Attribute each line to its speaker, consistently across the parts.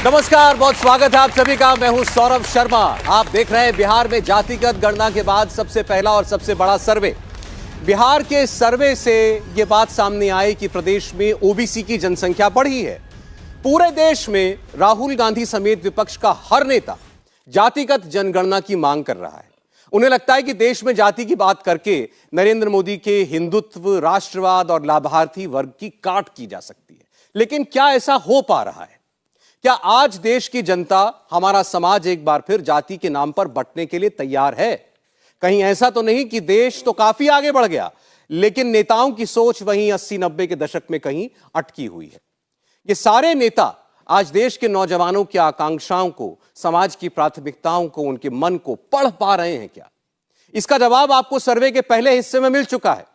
Speaker 1: नमस्कार, बहुत स्वागत है आप सभी का। मैं हूं सौरभ शर्मा। आप देख रहे हैं बिहार में जातिगत गणना के बाद सबसे पहला और सबसे बड़ा सर्वे। बिहार के सर्वे से यह बात सामने आई कि प्रदेश में ओबीसी की जनसंख्या बढ़ी है। पूरे देश में राहुल गांधी समेत विपक्ष का हर नेता जातिगत जनगणना की मांग कर रहा है। उन्हें लगता है कि देश में जाति की बात करके नरेंद्र मोदी के हिंदुत्व, राष्ट्रवाद और लाभार्थी वर्ग की काट की जा सकती है। लेकिन क्या ऐसा हो पा रहा है? क्या आज देश की जनता, हमारा समाज एक बार फिर जाति के नाम पर बंटने के लिए तैयार है? कहीं ऐसा तो नहीं कि देश तो काफी आगे बढ़ गया, लेकिन नेताओं की सोच वहीं 80-90 के दशक में कहीं अटकी हुई है। ये सारे नेता आज देश के नौजवानों की आकांक्षाओं को, समाज की प्राथमिकताओं को, उनके मन को पढ़ पा रहे हैं क्या? इसका जवाब आपको सर्वे के पहले हिस्से में मिल चुका है।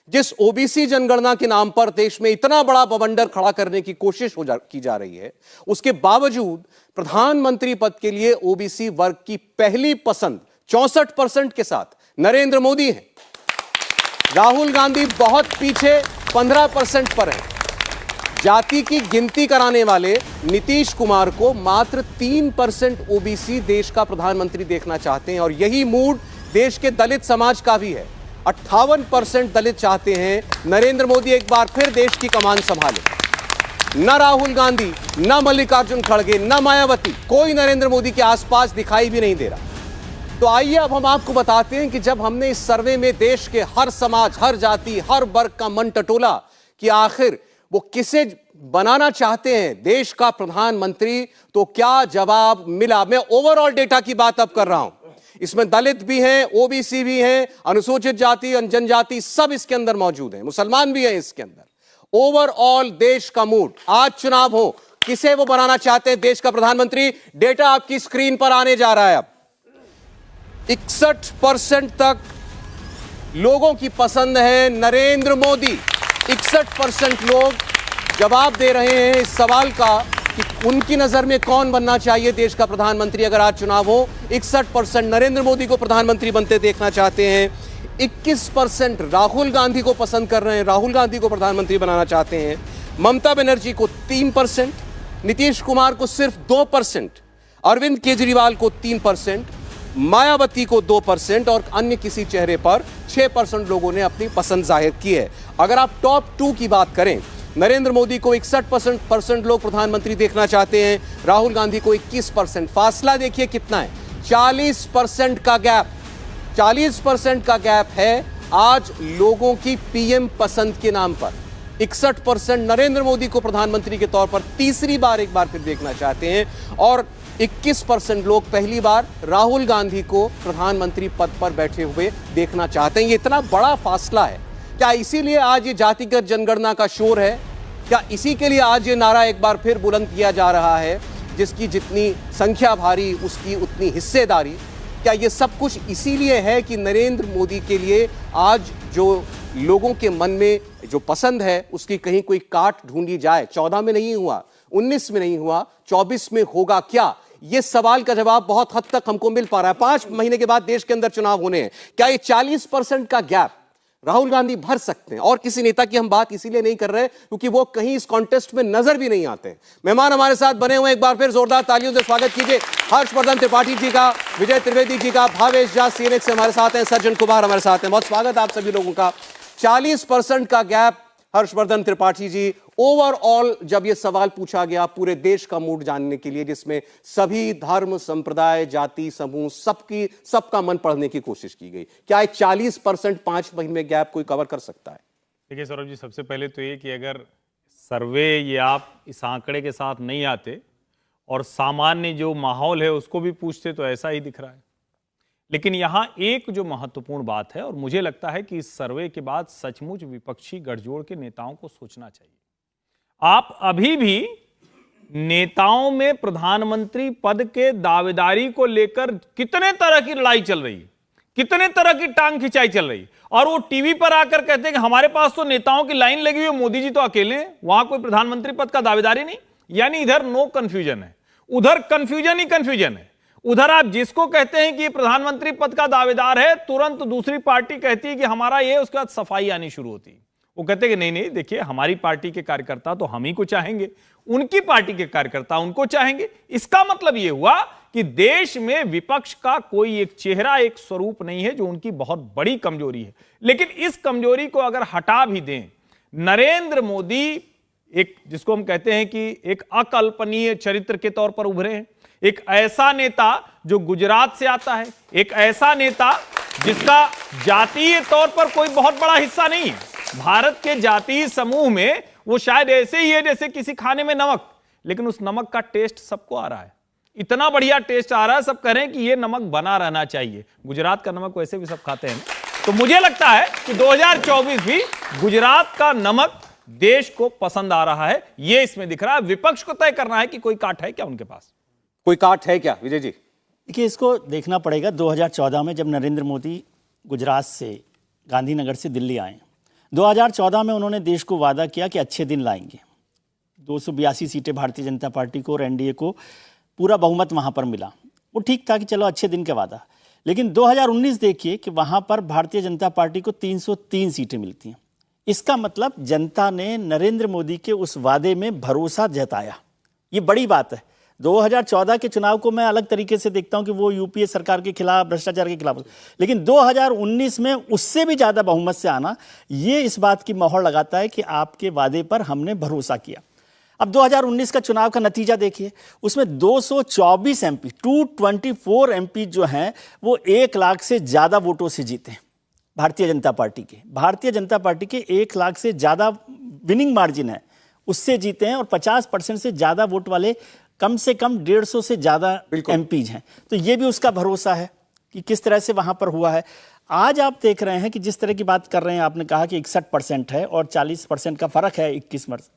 Speaker 1: जिस ओबीसी जनगणना के नाम पर देश में इतना बड़ा बवंडर खड़ा करने की कोशिश की जा रही है, उसके बावजूद प्रधानमंत्री पद के लिए ओबीसी वर्ग की पहली पसंद 64% के साथ नरेंद्र मोदी हैं। राहुल गांधी बहुत पीछे 15% पर है। जाति की गिनती कराने वाले नीतीश कुमार को मात्र 3% ओबीसी देश का प्रधानमंत्री देखना चाहते हैं और यही मूड देश के दलित समाज का भी है। 58% दलित चाहते हैं नरेंद्र मोदी एक बार फिर देश की कमान संभाले। न राहुल गांधी, न मल्लिकार्जुन खड़गे, न मायावती, कोई नरेंद्र मोदी के आसपास दिखाई भी नहीं दे रहा। तो आइए अब हम आपको बताते हैं कि जब हमने इस सर्वे में देश के हर समाज, हर जाति, हर वर्ग का मन टटोला कि आखिर वो किसे बनाना चाहते हैं देश का प्रधानमंत्री, तो क्या जवाब मिला। मैं ओवरऑल डेटा की बात अब कर रहा हूं। इसमें दलित भी हैं, ओबीसी भी हैं, अनुसूचित जाति, जनजाति सब इसके अंदर मौजूद हैं, मुसलमान भी हैं इसके अंदर। ओवरऑल देश का मूड, आज चुनाव हो, किसे वो बनाना चाहते हैं देश का प्रधानमंत्री। डेटा आपकी स्क्रीन पर आने जा रहा है। अब 61% तक लोगों की पसंद है नरेंद्र मोदी। 61% लोग जवाब दे रहे हैं इस सवाल का कि उनकी नजर में कौन बनना चाहिए देश का प्रधानमंत्री अगर आज चुनाव हो। 61% नरेंद्र मोदी को प्रधानमंत्री बनते देखना चाहते हैं। 21% राहुल गांधी को पसंद कर रहे हैं, राहुल गांधी को प्रधानमंत्री बनाना चाहते हैं। ममता बनर्जी को 3%, नीतीश कुमार को सिर्फ 2%, अरविंद केजरीवाल को 3%, मायावती को 2% और अन्य किसी चेहरे पर 6% लोगों ने अपनी पसंद जाहिर की है। अगर आप टॉप 2 की बात करें, नरेंद्र मोदी को 61% लोग प्रधानमंत्री देखना चाहते हैं, राहुल गांधी को 21%। फासला देखिए कितना है, 40% का गैप। 40% का गैप है आज लोगों की पीएम पसंद के नाम पर। 61% नरेंद्र मोदी को प्रधानमंत्री के तौर पर तीसरी बार एक बार फिर देखना चाहते हैं और 21% लोग पहली बार राहुल गांधी को प्रधानमंत्री पद पर बैठे हुए देखना चाहते हैं। ये इतना बड़ा फासला है। क्या इसीलिए आज ये जातिगत जनगणना का शोर है? क्या इसी के लिए आज ये नारा एक बार फिर बुलंद किया जा रहा है, जिसकी जितनी संख्या भारी उसकी उतनी हिस्सेदारी? क्या ये सब कुछ इसीलिए है कि नरेंद्र मोदी के लिए आज जो लोगों के मन में जो पसंद है उसकी कहीं कोई काट ढूंढी जाए? 14 में नहीं हुआ, 19 में नहीं हुआ, 24 में होगा क्या? ये सवाल का जवाब बहुत हद तक हमको मिल पा रहा है। 5 महीने के बाद देश के अंदर चुनाव होने हैं। क्या ये 40% का गैप राहुल गांधी भर सकते हैं? और किसी नेता की हम बात इसीलिए नहीं कर रहे क्योंकि वो कहीं इस कॉन्टेस्ट में नजर भी नहीं आते। मेहमान हमारे साथ बने हुए, एक बार फिर जोरदार तालियों से स्वागत कीजिए हर्षवर्धन त्रिपाठी जी का, विजय त्रिवेदी जी का, भावेश झा सीएनएक्स से हमारे साथ हैं, सज्जन कुमार हमारे साथ हैं। बहुत स्वागत आप सभी लोगों का। 40% का गैप, हर्षवर्धन त्रिपाठी जी। ओवरऑल जब यह सवाल पूछा गया पूरे देश का मूड जानने के लिए, जिसमें सभी धर्म, संप्रदाय, जाति, समूह सबका मन पढ़ने की कोशिश की गई, क्या 40% 5 महीने गैप कोई कवर कर सकता है?
Speaker 2: देखिए सौरभ जी, सबसे पहले तो ये कि अगर सर्वे ये आप इस आंकड़े के साथ नहीं आते और सामान्य जो माहौल है उसको भी पूछते तो ऐसा ही दिख रहा है। लेकिन यहाँ एक जो महत्वपूर्ण बात है और मुझे लगता है कि इस सर्वे के बाद सचमुच विपक्षी गठजोड़ के नेताओं को सोचना चाहिए। आप अभी भी नेताओं में प्रधानमंत्री पद के दावेदारी को लेकर कितने तरह की लड़ाई चल रही है, कितने तरह की टांग खिंचाई चल रही है, और वो टीवी पर आकर कहते हैं कि हमारे पास तो नेताओं की लाइन लगी हुई है, मोदी जी तो अकेले हैं, वहां कोई प्रधानमंत्री पद का दावेदारी नहीं। यानी इधर नो कंफ्यूजन है, उधर कंफ्यूजन ही कंफ्यूजन है। उधर आप जिसको कहते हैं कि प्रधानमंत्री पद का दावेदार है, तुरंत दूसरी पार्टी कहती है कि हमारा ये, उसके बाद सफाई आनी शुरू होती है। वो कहते हैं कि नहीं नहीं, देखिए हमारी पार्टी के कार्यकर्ता तो हम ही को चाहेंगे, उनकी पार्टी के कार्यकर्ता उनको चाहेंगे। इसका मतलब यह हुआ कि देश में विपक्ष का कोई एक चेहरा, एक स्वरूप नहीं है, जो उनकी बहुत बड़ी कमजोरी है। लेकिन इस कमजोरी को अगर हटा भी दें, नरेंद्र मोदी एक, जिसको हम कहते हैं कि एक अकल्पनीय चरित्र के तौर पर उभरे हैं। एक ऐसा नेता जो गुजरात से आता है, एक ऐसा नेता जिसका जातीय तौर पर कोई बहुत बड़ा हिस्सा नहीं है। भारत के जातीय समूह में वो शायद ऐसे ही है जैसे किसी खाने में नमक, लेकिन उस नमक का टेस्ट सबको आ रहा है, इतना बढ़िया टेस्ट आ रहा है, सब कह रहे हैं कि ये नमक बना रहना चाहिए। गुजरात का नमक वैसे भी सब खाते हैं, तो मुझे लगता है कि 2024 भी गुजरात का नमक देश को पसंद आ रहा है, ये इसमें दिख रहा है। विपक्ष को तय करना है कि कोई काट है क्या उनके पास,
Speaker 1: कोई काट है क्या। विजय जी
Speaker 3: देखिए, इसको देखना पड़ेगा। 2014 में जब नरेंद्र मोदी गुजरात से, गांधीनगर से दिल्ली आए, 2014 में उन्होंने देश को वादा किया कि अच्छे दिन लाएंगे। 282 सीटें भारतीय जनता पार्टी को और एनडीए को पूरा बहुमत वहाँ पर मिला। वो ठीक था कि चलो अच्छे दिन का वादा। लेकिन 2019 देखिए कि वहाँ पर भारतीय जनता पार्टी को 303 सीटें मिलती हैं। इसका मतलब जनता ने नरेंद्र मोदी के उस वादे में भरोसा जताया। ये बड़ी बात है। 2014 के चुनाव को मैं अलग तरीके से देखता हूं कि वो यूपीए सरकार के खिलाफ, भ्रष्टाचार के खिलाफ, लेकिन 2019 में उससे भी ज़्यादा बहुमत से आना, ये इस बात की मोहर लगाता है कि आपके वादे पर हमने भरोसा किया। अब 2019 का चुनाव का नतीजा देखिए, उसमें 224 एमपी, 224 एमपी जो हैं वो 1 लाख से ज़्यादा वोटों से जीते हैं भारतीय जनता पार्टी के। भारतीय जनता पार्टी के 1 लाख से ज़्यादा विनिंग मार्जिन है, उससे जीते हैं। और 50% से ज़्यादा वोट वाले कम से कम 150 से ज़्यादा एमपीज हैं। तो ये भी उसका भरोसा है कि किस तरह से वहाँ पर हुआ है। आज आप देख रहे हैं कि जिस तरह की बात कर रहे हैं, आपने कहा कि 61% है और 40% का फ़र्क है 21%।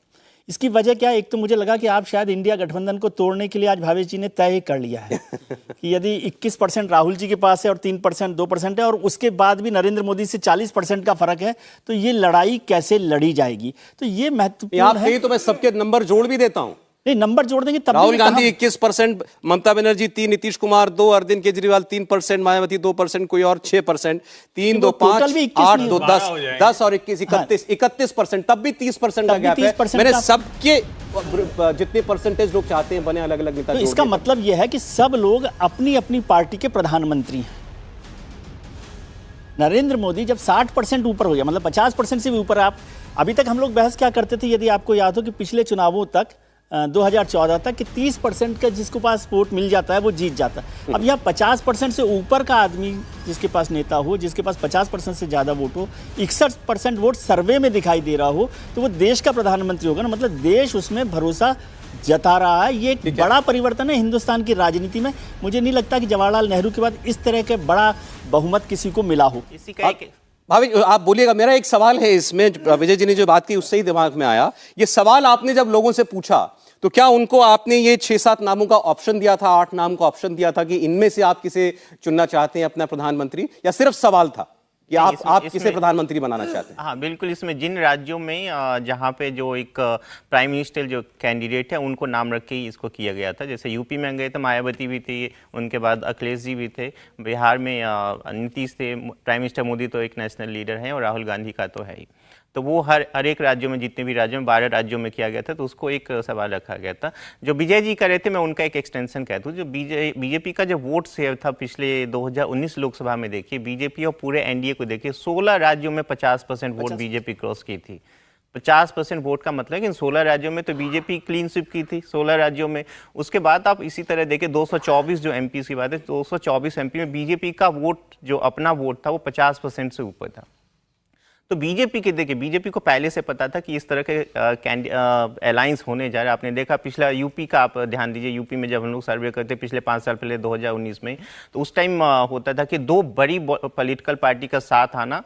Speaker 3: इसकी वजह क्या है? एक तो मुझे लगा कि आप शायद इंडिया गठबंधन को तोड़ने के लिए आज भावेश जी ने तय कर लिया है कि यदि 21% राहुल जी के पास है और 3% 2% है और उसके बाद भी नरेंद्र मोदी से 40% का फर्क है, तो ये लड़ाई कैसे लड़ी जाएगी? तो ये महत्वपूर्ण है।
Speaker 1: तो मैं सबके नंबर जोड़ भी देता हूं।
Speaker 3: नहीं, नंबर जोड़ देंगे तब।
Speaker 1: राहुल गांधी 21%, ममता बनर्जी 3%, नीतीश कुमार 2%, अरविंद केजरीवाल 3%, मायावती 2%, कोई और 6%, 3, 2, 5, 8, 2, 10 और 21, 31%, तब भी 30% का गैप है। मैंने सबके जितने परसेंटेज लोग चाहते हैं बने अलग अलग नेता।
Speaker 3: तो इसका मतलब यह है कि सब लोग अपनी अपनी पार्टी के प्रधानमंत्री हैं। नरेंद्र मोदी जब 60% ऊपर हो गया, मतलब 50% से भी ऊपर, आप अभी तक हम लोग बहस क्या करते थे, यदि आपको याद हो कि पिछले चुनावों तक 2014 तक कि 30% का जिसको पास वोट मिल जाता है वो जीत जाता है। अब यहाँ 50% से ऊपर का आदमी जिसके पास नेता हो, जिसके पास 50% से ज़्यादा वोट हो, 61% वोट सर्वे में दिखाई दे रहा हो, तो वो देश का प्रधानमंत्री होगा ना। मतलब देश उसमें भरोसा जता रहा है। ये एक बड़ा परिवर्तन है हिंदुस्तान की राजनीति में। मुझे नहीं लगता कि जवाहरलाल नेहरू के बाद इस तरह के बड़ा बहुमत किसी को मिला हो।
Speaker 1: भाभी आप बोलिएगा, मेरा एक सवाल है इसमें, विजय जी ने जो बात की उससे ही दिमाग में आया। ये सवाल आपने जब लोगों से पूछा तो क्या उनको आपने ये 6-7 नामों का ऑप्शन दिया था, 8 नाम का ऑप्शन दिया था कि इनमें से आप किसे चुनना चाहते हैं अपना प्रधानमंत्री, या सिर्फ सवाल था कि आप किसे प्रधानमंत्री बनाना चाहते हैं?
Speaker 4: हाँ बिल्कुल, इसमें जिन राज्यों में जहाँ पे जो एक प्राइम मिनिस्टर जो कैंडिडेट है उनको नाम रख के ही इसको किया गया था। जैसे यूपी में गए तो मायावती भी थी, उनके बाद अखिलेश जी भी थे, बिहार में नीतीश थे, प्राइम मिनिस्टर मोदी तो एक नेशनल लीडर हैं और राहुल गांधी का तो है ही। तो वो हर एक राज्यों में, जितने भी राज्यों में 12 राज्यों में किया गया था, तो उसको एक सवाल रखा गया था। जो विजय जी कर रहे थे मैं उनका एक एक्सटेंशन कहता हूँ। जो बीजेपी का जो वोट शेयर था पिछले 2019 लोकसभा में, देखिए बीजेपी और पूरे एनडीए को देखिए, 16 राज्यों में 50% वोट बीजेपी क्रॉस की थी। 50% वोट का मतलब है कि इन 16 राज्यों में तो बीजेपी क्लीन स्वीप की थी 16 राज्यों में। उसके बाद आप इसी तरह देखिए 224 जो एमपी की बात है, 224 एमपी में बीजेपी का वोट जो अपना वोट था वो 50% से ऊपर था। तो बीजेपी के देखिए, बीजेपी को पहले से पता था कि इस तरह के अलायंस होने जा रहे हैं। आपने देखा पिछला यूपी का, आप ध्यान दीजिए, यूपी में जब हम लोग सर्वे करते पिछले 5 साल पहले 2019 में, तो उस टाइम होता था कि 2 बड़ी पॉलिटिकल पार्टी का साथ आना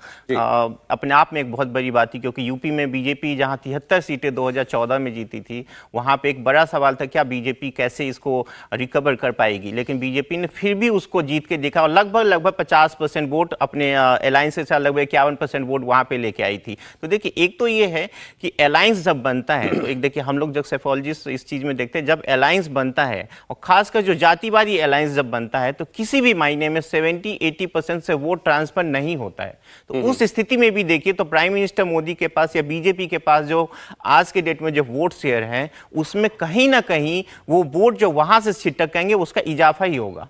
Speaker 4: अपने आप में एक बहुत बड़ी बात थी। क्योंकि यूपी में बीजेपी जहां 73 सीटें 2014 में जीती थी, वहां पे एक बड़ा सवाल था क्या बीजेपी कैसे इसको रिकवर कर पाएगी। लेकिन बीजेपी ने फिर भी उसको जीत के दिखा और लगभग 50% वोट अपने अलायंस के साथ, लगभग 51% वोट वहां पे पे लेके आई थी। तो देखिए, एक तो ये है कि अलायंस जब बनता है, तो एक देखिए हम लोग जब सेफोलॉजिस्ट इस चीज़ में देखते हैं, जब अलायंस बनता है और खासकर जो जातिवादी अलायंस जब बनता है, तो किसी भी मायने में 70-80% से वोट ट्रांसफर नहीं होता है। तो उस स्थिति में भी देखिए तो प्राइम मिनिस्टर मोदी के पास या बीजेपी के पास जो आज के डेट में जो वोट शेयर है, उसमें कहीं ना कहीं वो वोट जो वहां से छिटकेंगे उसका इजाफा ही होगा।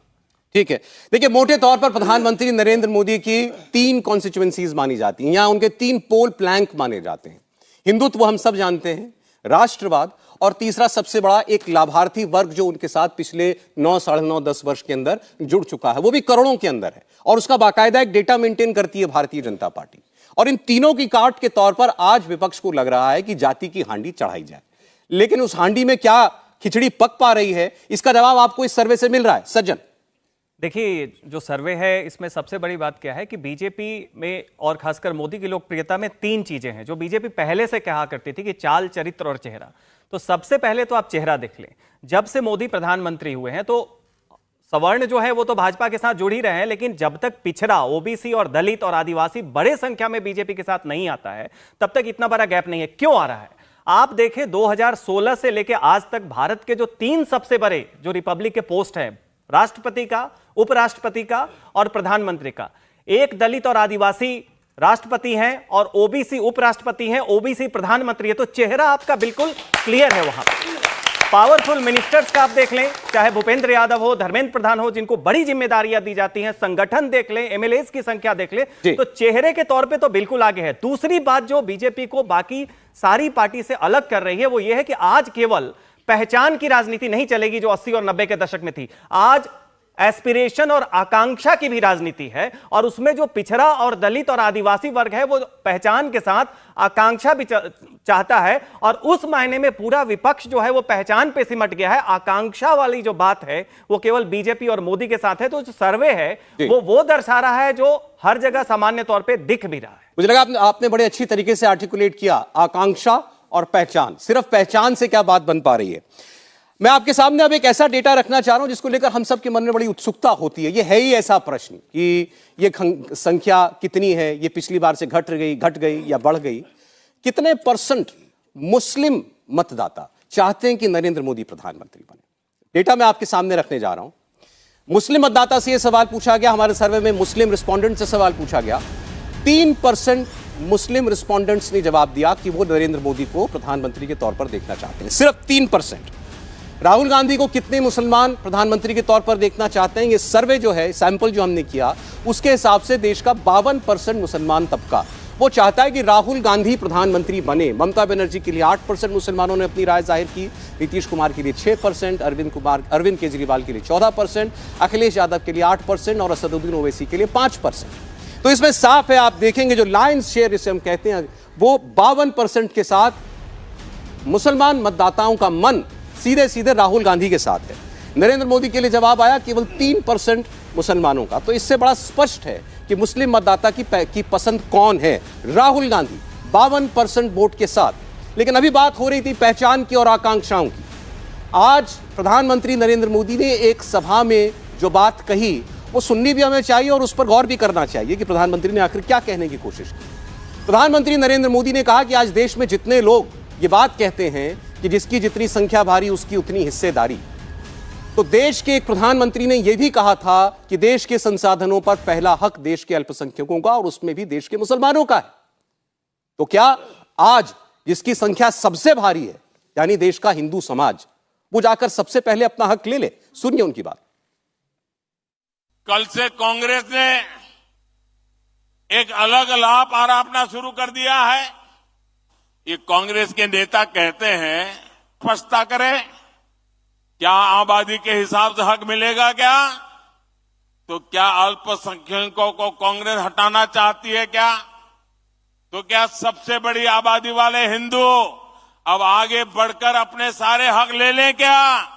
Speaker 1: ठीक है, देखिए मोटे तौर पर प्रधानमंत्री नरेंद्र मोदी की 3 कॉन्स्टिट्यूएंसीज मानी जाती हैं, यहां उनके 3 पोल प्लैंक माने जाते हैं। हिंदुत्व हम सब जानते हैं, राष्ट्रवाद, और तीसरा सबसे बड़ा एक लाभार्थी वर्ग जो उनके साथ पिछले 9, साढ़े 9, 10 वर्ष के अंदर जुड़ चुका है, वो भी करोड़ों के अंदर है, और उसका बाकायदा एक डेटा मेंटेन करती है भारतीय जनता पार्टी। और इन तीनों की काट के तौर पर आज विपक्ष को लग रहा है कि जाति की हांडी चढ़ाई जाए, लेकिन उस हांडी में क्या खिचड़ी पक पा रही है, इसका जवाब आपको इस सर्वे से मिल रहा है। सज्जन,
Speaker 5: देखिए, जो सर्वे है इसमें सबसे बड़ी बात क्या है कि बीजेपी में और खासकर मोदी की लोकप्रियता में 3 चीजें हैं जो बीजेपी पहले से कहा करती थी कि चाल, चरित्र और चेहरा। तो सबसे पहले तो आप चेहरा देख लें, जब से मोदी प्रधानमंत्री हुए हैं तो सवर्ण जो है वो तो भाजपा के साथ जुड़ ही रहे हैं, लेकिन जब तक पिछड़ा, ओबीसी और दलित और आदिवासी बड़े संख्या में बीजेपी के साथ नहीं आता है, तब तक इतना बड़ा गैप नहीं है। क्यों आ रहा है? आप देखें 2016 से लेकर आज तक भारत के जो 3 सबसे बड़े जो रिपब्लिक के पोस्ट हैं, राष्ट्रपति का, उपराष्ट्रपति का और प्रधानमंत्री का, एक दलित और आदिवासी राष्ट्रपति हैं और ओबीसी उपराष्ट्रपति हैं, ओबीसी प्रधानमंत्री है। तो चेहरा आपका बिल्कुल क्लियर है। वहां पावरफुल मिनिस्टर्स का आप देख लें, चाहे भूपेंद्र यादव हो, धर्मेंद्र प्रधान हो, जिनको बड़ी जिम्मेदारियां दी जाती हैं, संगठन देख लें, एमएलएस की संख्या देख लें, तो चेहरे के तौर पे तो बिल्कुल आगे है। दूसरी बात जो बीजेपी को बाकी सारी पार्टी से अलग कर रही है वो ये है कि आज केवल पहचान की राजनीति नहीं चलेगी जो 80 और 90 के दशक में थी। आज एस्पिरेशन और आकांक्षा की भी राजनीति है, और उसमें जो पिछड़ा और दलित और आदिवासी वर्ग है वो पहचान के साथ आकांक्षा भी चाहता है। और उस मायने में पूरा विपक्ष जो है वो पहचान पे सिमट गया है, आकांक्षा वाली जो बात है वो केवल बीजेपी और मोदी के साथ है। तो जो सर्वे है वो दर्शा रहा है जो हर जगह सामान्य तौर पर दिख भी रहा है।
Speaker 1: मुझे लगा आपने बड़े अच्छी तरीके से आर्टिकुलेट किया, आकांक्षा और पहचान। सिर्फ पहचान से क्या बात बन पा रही है? मैं आपके सामने अब एक ऐसा डेटा रखना चाह रहा हूं जिसको लेकर हम सब के मन में बड़ी उत्सुकता होती है। ये है ही ऐसा प्रश्न कि ये संख्या कितनी है, ये पिछली बार से घट गई या बढ़ गई। कितने % मुस्लिम मतदाता चाहते हैं कि नरेंद्र मोदी प्रधानमंत्री बने? डेटा मैं आपके सामने रखने जा रहा हूं। मुस्लिम मतदाता से यह सवाल पूछा गया, हमारे सर्वे में मुस्लिम रिस्पोंडेंट से सवाल पूछा गया। 3% मुस्लिम रिस्पोंडेंट्स ने जवाब दिया कि वो नरेंद्र मोदी को प्रधानमंत्री के तौर पर देखना चाहते हैं, सिर्फ 3%। राहुल गांधी को कितने मुसलमान प्रधानमंत्री के तौर पर देखना चाहते हैं? ये सर्वे जो है, सैंपल जो हमने किया, उसके हिसाब से देश का 52% मुसलमान तबका वो चाहता है कि राहुल गांधी प्रधानमंत्री बने। ममता बनर्जी के लिए 8% मुसलमानों ने अपनी राय जाहिर की, नीतीश कुमार के लिए 6%, अरविंद केजरीवाल के लिए 14%, अखिलेश यादव के लिए 8% और असदुद्दीन ओवैसी के लिए 5%। तो इसमें साफ है, आप देखेंगे जो लायंस शेयर जिसे हम कहते हैं वो 52% के साथ मुसलमान मतदाताओं का मन सीधे सीधे राहुल गांधी के साथ है। नरेंद्र मोदी के लिए जवाब आया केवल 3% मुसलमानों का। तो इससे बड़ा स्पष्ट है कि मुस्लिम मतदाता की पसंद कौन है, राहुल गांधी 52% वोट के साथ। लेकिन अभी बात हो रही थी पहचान की और आकांक्षाओं की। आज प्रधानमंत्री नरेंद्र मोदी ने एक सभा में जो बात कही वो सुननी भी हमें चाहिए और उस पर गौर भी करना चाहिए कि प्रधानमंत्री ने आखिर क्या कहने की कोशिश की। प्रधानमंत्री नरेंद्र मोदी ने कहा कि आज देश में जितने लोग ये बात कहते हैं कि जिसकी जितनी संख्या भारी उसकी उतनी हिस्सेदारी, तो देश के एक प्रधानमंत्री ने यह भी कहा था कि देश के संसाधनों पर पहला हक देश के अल्पसंख्यकों का और उसमें भी देश के मुसलमानों का है। तो क्या आज जिसकी संख्या सबसे भारी है यानी देश का हिंदू समाज, वो जाकर सबसे पहले अपना हक ले ले? सुनिए उनकी बात।
Speaker 6: कल से कांग्रेस ने एक अलग लाभ आरोपना शुरू कर दिया है। ये कांग्रेस के नेता कहते हैं, स्पष्टता करें, क्या आबादी के हिसाब से हक मिलेगा क्या? तो क्या अल्पसंख्यकों को कांग्रेस हटाना चाहती है क्या? तो क्या सबसे बड़ी आबादी वाले हिंदू अब आगे बढ़कर अपने सारे हक ले लें क्या?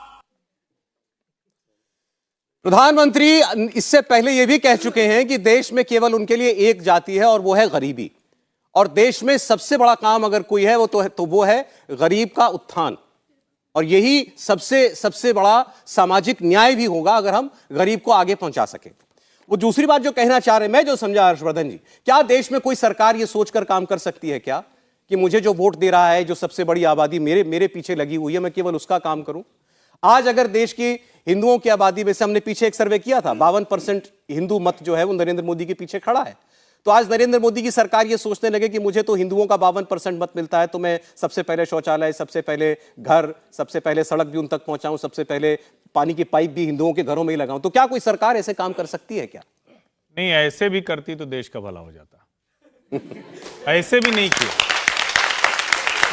Speaker 1: प्रधानमंत्री इससे पहले यह भी कह चुके हैं कि देश में केवल उनके लिए एक जाति है और वो है गरीबी, और देश में सबसे बड़ा काम अगर कोई है तो वो है गरीब का उत्थान, और यही सबसे बड़ा सामाजिक न्याय भी होगा अगर हम गरीब को आगे पहुंचा सकें। वो दूसरी बात जो कहना चाह रहे हैं, मैं जो समझा हर्षवर्धन जी, क्या देश में कोई सरकार ये सोचकर काम कर सकती है क्या कि मुझे जो वोट दे रहा है, जो सबसे बड़ी आबादी मेरे पीछे लगी हुई है, मैं केवल उसका काम करूं? आज अगर देश की हिंदुओं की आबादी में से हमने पीछे एक सर्वे किया था, 52% हिंदू मत जो है वो नरेंद्र मोदी के पीछे खड़ा है। तो आज नरेंद्र मोदी की सरकार ये सोचने लगे कि मुझे तो हिंदुओं का 52% मत मिलता है, तो मैं सबसे पहले शौचालय, सबसे पहले घर, सबसे पहले सड़क भी उन तक पहुंचाऊं, सबसे पहले पानी की पाइप भी हिंदुओं के घरों में ही लगाऊं। तो क्या कोई सरकार ऐसे काम कर सकती है क्या?
Speaker 2: नहीं, ऐसे भी करती तो देश का भला हो जाता। ऐसे भी नहीं किया।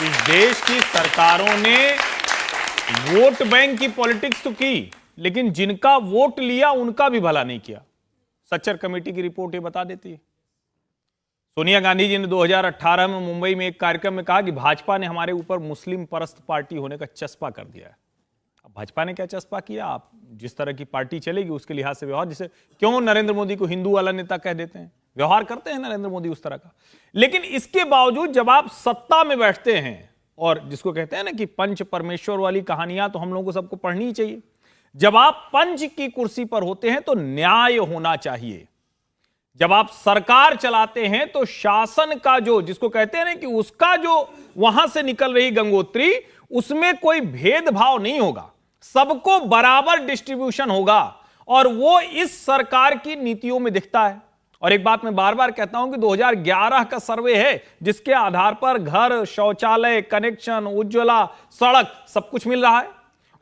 Speaker 2: इस देश की सरकारों ने वोट बैंक की पॉलिटिक्स तो की, लेकिन जिनका वोट लिया उनका भी भला नहीं किया। सच्चर कमेटी की रिपोर्ट ये बता देती है। सोनिया गांधी जी ने 2018 में मुंबई में एक कार्यक्रम में कहा कि भाजपा ने हमारे ऊपर मुस्लिम परस्त पार्टी होने का चस्पा कर दिया है। अब भाजपा ने क्या चस्पा किया? आप जिस तरह की पार्टी चलेगी उसके लिहाज से व्यवहार, जैसे क्यों नरेंद्र मोदी को हिंदू वाला नेता कह देते हैं, व्यवहार करते हैं नरेंद्र मोदी उस तरह का। लेकिन इसके बावजूद जब आप सत्ता में बैठते हैं, और जिसको कहते हैं ना कि पंच परमेश्वर वाली कहानियां तो हम लोगों को सबको पढ़नी ही चाहिए। जब आप पंच की कुर्सी पर होते हैं तो न्याय होना चाहिए। जब आप सरकार चलाते हैं तो शासन का जो, जिसको कहते हैं ना कि उसका जो वहां से निकल रही गंगोत्री, उसमें कोई भेदभाव नहीं होगा, सबको बराबर डिस्ट्रीब्यूशन होगा। और वो इस सरकार की नीतियों में दिखता है। और एक बात मैं बार बार कहता हूं कि 2011 का सर्वे है जिसके आधार पर घर, शौचालय, कनेक्शन, उज्ज्वला, सड़क सब कुछ मिल रहा है।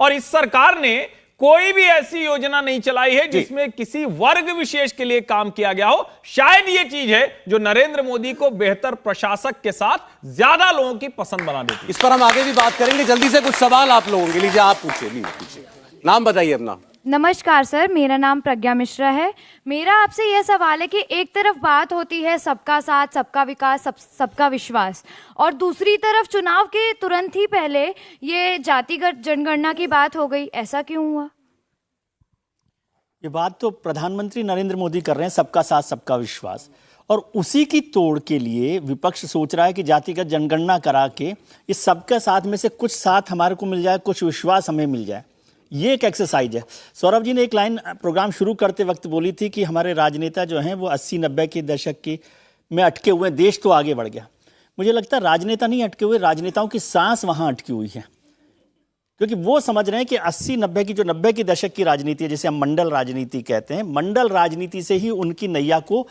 Speaker 2: और इस सरकार ने कोई भी ऐसी योजना नहीं चलाई है जिसमें किसी वर्ग विशेष के लिए काम किया गया हो। शायद ये चीज है जो नरेंद्र मोदी को बेहतर प्रशासक के साथ ज्यादा लोगों की पसंद बना देती है।
Speaker 1: इस पर हम आगे भी बात करेंगे। जल्दी से कुछ सवाल आप लोगों के लिए, आप पूछिए। नाम बताइए अपना।
Speaker 7: नमस्कार सर, मेरा नाम प्रज्ञा मिश्रा है। मेरा आपसे यह सवाल है कि एक तरफ बात होती है सबका साथ, सबका विकास, सबका विश्वास, और दूसरी तरफ चुनाव के तुरंत ही पहले ये जातिगत जनगणना की बात हो गई, ऐसा क्यों हुआ?
Speaker 3: ये बात तो प्रधानमंत्री नरेंद्र मोदी कर रहे हैं, सबका साथ सबका विश्वास, और उसी की तोड़ के लिए विपक्ष सोच रहा है कि जातिगत जनगणना करा के इस सबके साथ में से कुछ साथ हमारे को मिल जाए, कुछ विश्वास हमें मिल जाए। ये एक एक्सरसाइज है। सौरभ जी ने एक लाइन प्रोग्राम शुरू करते वक्त बोली थी कि हमारे राजनेता जो हैं वो 80-90 के दशक की में अटके हुए, देश तो आगे बढ़ गया। मुझे लगता है राजनेता नहीं अटके हुए, राजनेताओं की सांस वहाँ अटकी हुई है, क्योंकि वो समझ रहे हैं कि 80-90 की जो 90 के दशक की राजनीति है, जिसे हम मंडल राजनीति कहते हैं, मंडल राजनीति से ही उनकी नैया को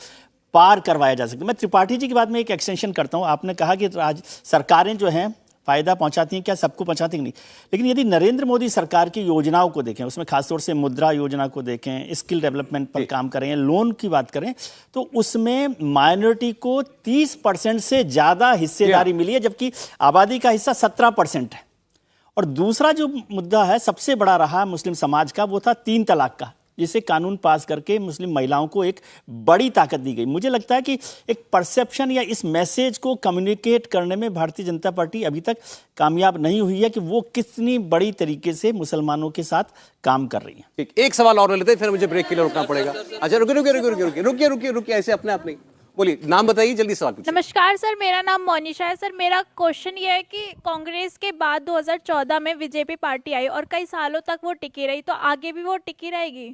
Speaker 3: पार करवाया जा सकता है। मैं त्रिपाठी जी की बात में एक एक्सटेंशन करता हूँ। आपने कहा कि सरकारें जो हैं फायदा पहुंचाती हैं, क्या सबको पहुंचाती नहीं, लेकिन यदि नरेंद्र मोदी सरकार की योजनाओं को देखें, उसमें खासतौर से मुद्रा योजना को देखें, स्किल डेवलपमेंट पर काम करें, लोन की बात करें, तो उसमें माइनॉरिटी को 30% से ज़्यादा हिस्सेदारी मिली है, जबकि आबादी का हिस्सा 17% है। और दूसरा जो मुद्दा है सबसे बड़ा रहा मुस्लिम समाज का, वो था 3 तलाक का, जिसे कानून पास करके मुस्लिम महिलाओं को एक बड़ी ताकत दी गई। मुझे लगता है कि एक परसेप्शन या इस मैसेज को कम्युनिकेट करने में भारतीय जनता पार्टी अभी तक कामयाब नहीं हुई है कि वो कितनी बड़ी तरीके से मुसलमानों के साथ काम कर रही है।
Speaker 1: ठीक, एक सवाल और ले लेते हैं, फिर मुझे ब्रेक के लिए रुकना पड़ेगा। अच्छा रुकिए, ऐसे अपने आप नहीं बोलिए। नाम बताइए, जल्दी सवाल पूछिए।
Speaker 8: नमस्कार सर, मेरा नाम मोनिशा है। सर मेरा क्वेश्चन ये है कि कांग्रेस के बाद 2014 में बीजेपी पार्टी आई और कई सालों तक वो टिकी रही, तो आगे भी वो टिकी रहेगी?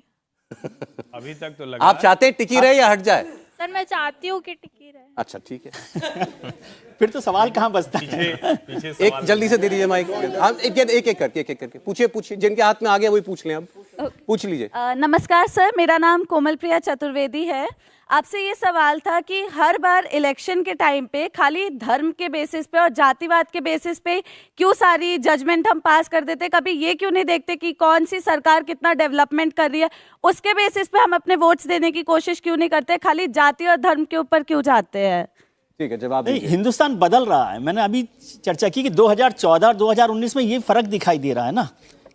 Speaker 2: अभी तक तो लगा
Speaker 1: आप चाहते हैं टिकी रहे या हट जाए?
Speaker 8: सर मैं चाहती हूँ कि टिकी रहे।
Speaker 1: अच्छा ठीक है।
Speaker 3: फिर तो सवाल कहाँ बचता है?
Speaker 2: पीछे
Speaker 1: एक जल्दी से दे दीजिए माइक। हम एक करके पूछिए, जिनके हाथ में आ गया वही पूछ लें। अब पूछ लीजिए।
Speaker 9: नमस्कार सर, मेरा नाम कोमल प्रिया चतुर्वेदी है। आपसे ये सवाल था कि हर बार इलेक्शन के टाइम पे खाली धर्म के बेसिस पे और जातिवाद के बेसिस पे क्यों सारी जजमेंट हम पास कर देते, कभी ये क्यों नहीं देखते कि कौन सी सरकार कितना डेवलपमेंट कर रही है, उसके बेसिस पे हम अपने वोट्स देने की कोशिश क्यों नहीं करते, खाली जाति और धर्म के ऊपर क्यों जाते हैं?
Speaker 1: ठीक है, जवाब
Speaker 3: नहीं, हिंदुस्तान बदल रहा है। मैंने अभी चर्चा की कि 2014 और 2019 में ये फर्क दिखाई दे रहा है ना,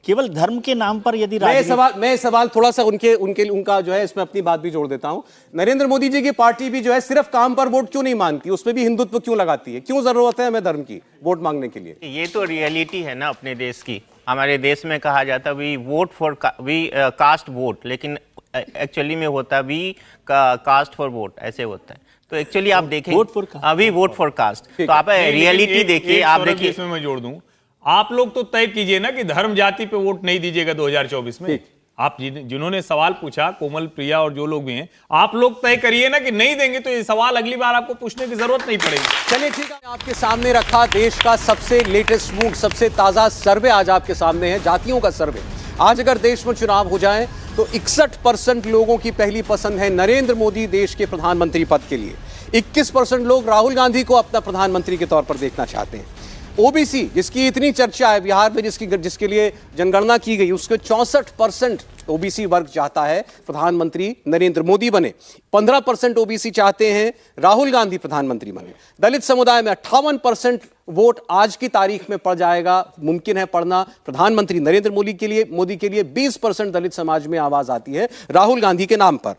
Speaker 3: केवल धर्म के नाम पर यदि
Speaker 1: मैं सवाल थोड़ा सा उनका जो है इसमें अपनी बात भी जोड़ देता हूं। नरेंद्र मोदी जी की पार्टी भी जो है सिर्फ काम पर वोट क्यों नहीं मांगती, उसमें भी हिंदुत्व क्यों लगाती है? क्यों जरूरत है हमें धर्म की वोट मांगने के लिए?
Speaker 4: ये तो रियलिटी है ना अपने देश की। हमारे देश में कहा जाता we vote for caste vote, लेकिन एक्चुअली में होता वी कास्ट फॉर वोट, ऐसे होता है। तो एक्चुअली आप देखें अभी वोट फॉर कास्ट, तो आप रियलिटी देखिए। आप देखिए,
Speaker 2: इसमें मैं जोड़ दूं, आप लोग तो तय कीजिए ना कि धर्म जाति पे वोट नहीं दीजिएगा 2024 में। आप जिन्होंने सवाल पूछा, कोमल प्रिया और जो लोग भी हैं, आप लोग तय करिए ना कि नहीं देंगे तो ये सवाल अगली बार आपको पूछने की जरूरत नहीं पड़ेगी।
Speaker 1: चलिए ठीक है, आपके सामने रखा देश का सबसे लेटेस्ट मूड, सबसे ताजा सर्वे आज आपके सामने है, जातियों का सर्वे। आज अगर देश में चुनाव हो जाए तो 61% लोगों की पहली पसंद है नरेंद्र मोदी देश के प्रधानमंत्री पद के लिए। 21% लोग राहुल गांधी को अपना प्रधानमंत्री के तौर पर देखना चाहते हैं। ओबीसी जिसकी इतनी चर्चा है बिहार में, जिसके लिए जनगणना की गई, उसके 64% ओबीसी वर्ग चाहता है प्रधानमंत्री नरेंद्र मोदी बने। 15% ओबीसी चाहते हैं राहुल गांधी प्रधानमंत्री बने। दलित समुदाय में 58% वोट आज की तारीख में पड़ जाएगा, मुमकिन है पड़ना, प्रधानमंत्री नरेंद्र मोदी के लिए 20% दलित समाज में आवाज आती है राहुल गांधी के नाम पर।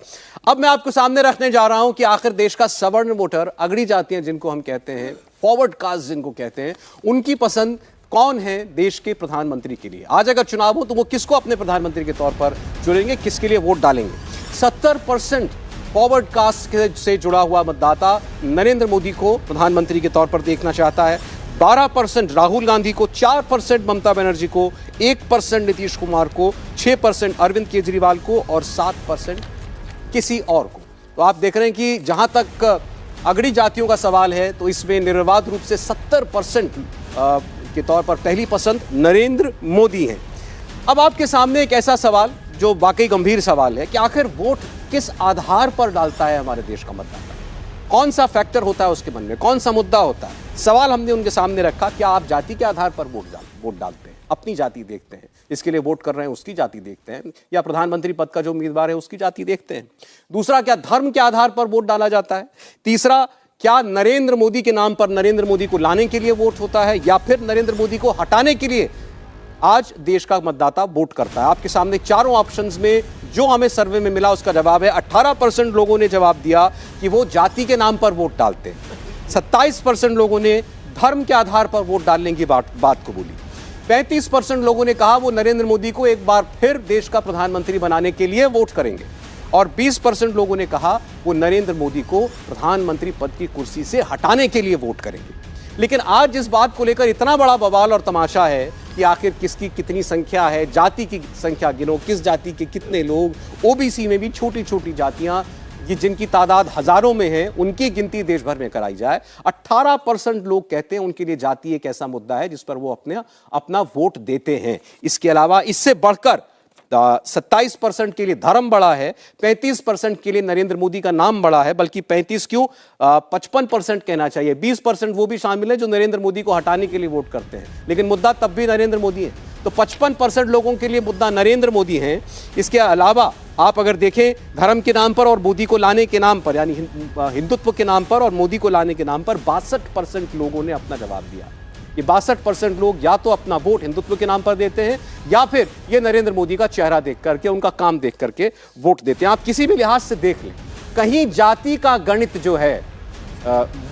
Speaker 1: अब मैं आपको सामने रखने जा रहा हूं कि आखिर देश का सवर्ण वोटर, अगड़ी जातियां जिनको हम कहते हैं, फॉरवर्ड कास्ट जिनको कहते हैं, उनकी पसंद कौन है देश के प्रधानमंत्री के लिए। आज अगर चुनाव हो तो वो किसको अपने प्रधानमंत्री के तौर पर चुनेंगे, किसके लिए वोट डालेंगे। 70% फॉरवर्ड कास्ट से जुड़ा हुआ मतदाता नरेंद्र मोदी को प्रधानमंत्री के तौर पर देखना चाहता है। 12% राहुल गांधी को, 4% ममता बनर्जी को, 1% नीतीश कुमार को, 6% अरविंद केजरीवाल को और 7% किसी और को। तो आप देख रहे हैं कि जहां तक अगड़ी जातियों का सवाल है तो इसमें निर्विवाद रूप से 70% के तौर पर पहली पसंद नरेंद्र मोदी है। अब आपके सामने एक ऐसा सवाल जो वाकई गंभीर सवाल है कि आखिर वोट किस आधार पर डालता है हमारे देश का मतदाता, कौन सा फैक्टर होता है उसके मन में, कौन सा मुद्दा होता है। सवाल हमने उनके सामने रखा, क्या आप जाति के आधार पर वोट डालते हैं, अपनी जाति देखते हैं, जिसके लिए वोट कर रहे हैं उसकी जाति देखते हैं, या प्रधानमंत्री पद का जो उम्मीदवार है उसकी जाति देखते हैं। दूसरा, क्या धर्म के आधार पर वोट डाला जाता है। तीसरा, क्या नरेंद्र मोदी के नाम पर नरेंद्र मोदी को लाने के लिए वोट होता है, या फिर नरेंद्र मोदी को हटाने के लिए आज देश का मतदाता वोट करता है। आपके सामने चारों ऑप्शंस में जो हमें सर्वे में मिला उसका जवाब है 18% लोगों ने जवाब दिया कि वो जाति के नाम पर वोट डालते हैं। 27% लोगों ने धर्म के आधार पर वोट डालने की बात को बोली। 35% लोगों ने कहा वो नरेंद्र मोदी को एक बार फिर देश का प्रधानमंत्री बनाने के लिए वोट करेंगे, और 20% लोगों ने कहा वो नरेंद्र मोदी को प्रधानमंत्री पद की कुर्सी से हटाने के लिए वोट करेंगे। लेकिन आज इस बात को लेकर इतना बड़ा बवाल और तमाशा है कि आखिर किसकी कितनी संख्या है, जाति की संख्या गिनो, किस जाति के कितने लोग। ओबीसी में भी छोटी छोटी जातियां, ये जिनकी तादाद हजारों में है, उनकी गिनती देश भर में कराई जाए। 18% लोग कहते हैं उनके लिए जाति एक ऐसा मुद्दा है जिस पर वो अपना वोट देते हैं। इसके अलावा इससे बढ़कर 27% के लिए धर्म बड़ा है, 35% के लिए नरेंद्र मोदी का नाम बड़ा है, बल्कि 35 क्यों 55% कहना चाहिए। 20% वो भी शामिल है जो नरेंद्र मोदी को हटाने के लिए वोट करते हैं, लेकिन मुद्दा तब भी नरेंद्र मोदी है। तो 55% लोगों के लिए मुद्दा नरेंद्र मोदी है। इसके अलावा आप अगर देखें धर्म के नाम पर और मोदी को लाने के नाम पर, यानी हिंदुत्व के नाम पर और मोदी को लाने के नाम पर 62% लोगों ने अपना जवाब दिया। ये 62% लोग या तो अपना वोट हिंदुत्व के नाम पर देते हैं, या फिर ये नरेंद्र मोदी का चेहरा देख करके, उनका काम देख करके वोट देते हैं। आप किसी भी लिहाज से देख लें, कहीं जाति का गणित जो है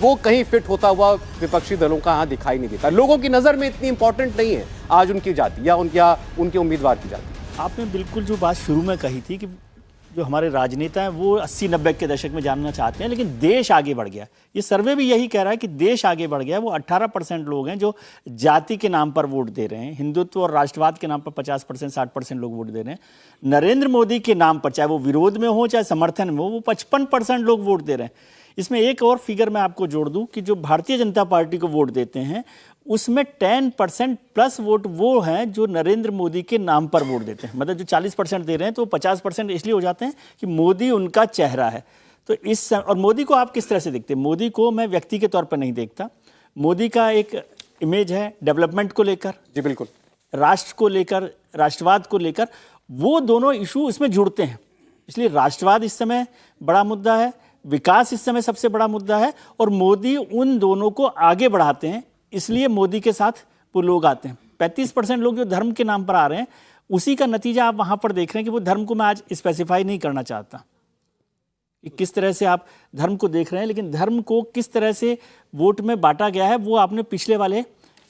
Speaker 1: वो कहीं फिट होता हुआ विपक्षी दलों का यहाँ दिखाई नहीं देता। लोगों की नज़र में इतनी इंपॉर्टेंट नहीं है आज उनकी जाति या उनके उम्मीदवार की जाति।
Speaker 3: आपने बिल्कुल जो बात शुरू में कही थी कि जो हमारे राजनेता हैं वो 80-90 के दशक में जानना चाहते हैं, लेकिन देश आगे बढ़ गया। ये सर्वे भी यही कह रहा है कि देश आगे बढ़ गया। वो 18% लोग हैं जो जाति के नाम पर वोट दे रहे हैं, हिंदुत्व और राष्ट्रवाद के नाम पर 50% 60% लोग वोट दे रहे हैं। नरेंद्र मोदी के नाम पर, चाहे वो विरोध में हो चाहे समर्थन में हो, वो 55% लोग वोट दे रहे हैं। इसमें एक और फिगर मैं आपको जोड़ दूं कि जो भारतीय जनता पार्टी को वोट देते हैं उसमें 10% प्लस वोट वो हैं जो नरेंद्र मोदी के नाम पर वोट देते हैं। मतलब जो 40% दे रहे हैं तो 50% इसलिए हो जाते हैं कि मोदी उनका चेहरा है। तो और मोदी को आप किस तरह से देखते हैं? मोदी को मैं व्यक्ति के तौर पर नहीं देखता। मोदी का एक इमेज है डेवलपमेंट को लेकर,
Speaker 1: जी बिल्कुल,
Speaker 3: राष्ट्र को लेकर, राष्ट्रवाद को लेकर, वो दोनों इशू इसमें जुड़ते हैं। इसलिए राष्ट्रवाद इस समय बड़ा मुद्दा है, विकास इस समय सबसे बड़ा मुद्दा है, और मोदी उन दोनों को आगे बढ़ाते हैं, इसलिए मोदी के साथ वो लोग आते हैं। 35% लोग जो धर्म के नाम पर आ रहे हैं, उसी का नतीजा आप वहां पर देख रहे हैं कि वो धर्म को मैं आज स्पेसिफाई नहीं करना चाहता कि किस तरह से आप धर्म को देख रहे हैं, लेकिन धर्म को किस तरह से वोट में बांटा गया है वो आपने पिछले वाले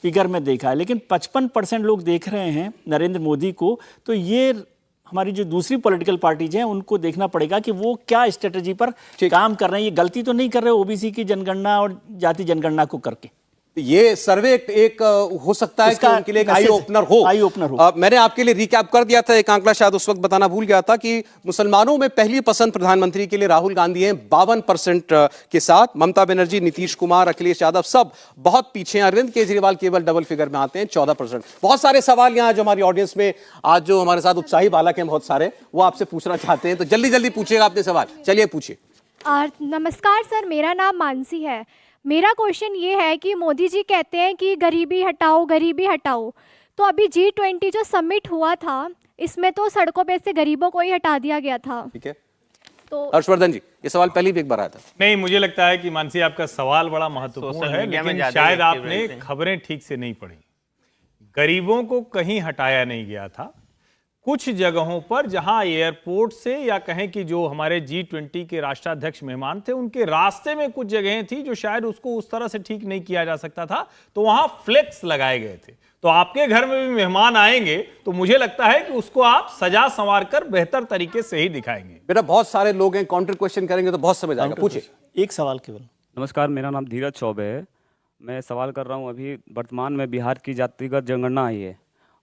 Speaker 3: फिगर में देखा है। लेकिन 55% लोग देख रहे हैं नरेंद्र मोदी को, तो ये हमारी जो दूसरी पॉलिटिकल पार्टीज हैं उनको देखना पड़ेगा कि वो क्या स्ट्रेटजी पर काम कर रहे हैं। ये गलती तो नहीं कर रहे ओबीसी की जनगणना और जाति जनगणना को करके।
Speaker 1: ये सर्वे एक हो सकता है कि उनके लिए एक आई ओपनर हो। मैंने आपके लिए रिकैप कर दिया था, एक आंकड़ा शायद उस वक्त बताना भूल गया था कि मुसलमानों में पहली पसंद प्रधानमंत्री के लिए राहुल गांधी हैं 52% के साथ। ममता बनर्जी, नीतीश कुमार, अखिलेश यादव सब बहुत पीछे हैं। अरविंद केजरीवाल केवल डबल फिगर में आते हैं 14%। बहुत सारे सवाल यहाँ जो हमारी ऑडियंस में आज जो हमारे साथ उत्साही बालक हैं बहुत सारे, वो आपसे पूछना चाहते हैं, तो जल्दी जल्दी पूछिएगा अपने सवाल। चलिए पूछिए।
Speaker 10: नमस्कार सर, मेरा नाम मानसी है। मेरा क्वेश्चन ये है कि मोदी जी कहते हैं कि गरीबी हटाओ गरीबी हटाओ, तो अभी G20 जो समिट हुआ था इसमें तो सड़कों पे से गरीबों को ही हटा दिया गया था।
Speaker 1: ठीक है,
Speaker 10: तो
Speaker 1: हर्षवर्धन जी ये सवाल पहले भी एक बार आया था।
Speaker 2: नहीं, मुझे लगता है कि मानसी आपका सवाल बड़ा महत्वपूर्ण है, लेकिन शायद आपने खबरें ठीक से नहीं पढ़ी। गरीबों को कहीं हटाया नहीं गया था। कुछ जगहों पर जहां एयरपोर्ट से या कहें कि जो हमारे G20 के राष्ट्राध्यक्ष मेहमान थे उनके रास्ते में कुछ जगहें थी जो शायद उसको उस तरह से ठीक नहीं किया जा सकता था, तो वहां फ्लेक्स लगाए गए थे। तो आपके घर में भी मेहमान आएंगे तो मुझे लगता है कि उसको आप सजा संवार कर बेहतर तरीके से ही दिखाएंगे।
Speaker 1: बेटा बहुत सारे लोग हैं, काउंटर क्वेश्चन करेंगे तो बहुत समझ आएगा। पूछिए।
Speaker 3: एक सवाल केवल।
Speaker 11: नमस्कार, मेरा नाम धीरज चौबे है। मैं सवाल कर रहा हूँ, अभी वर्तमान में बिहार की जातिगत जनगणना आई है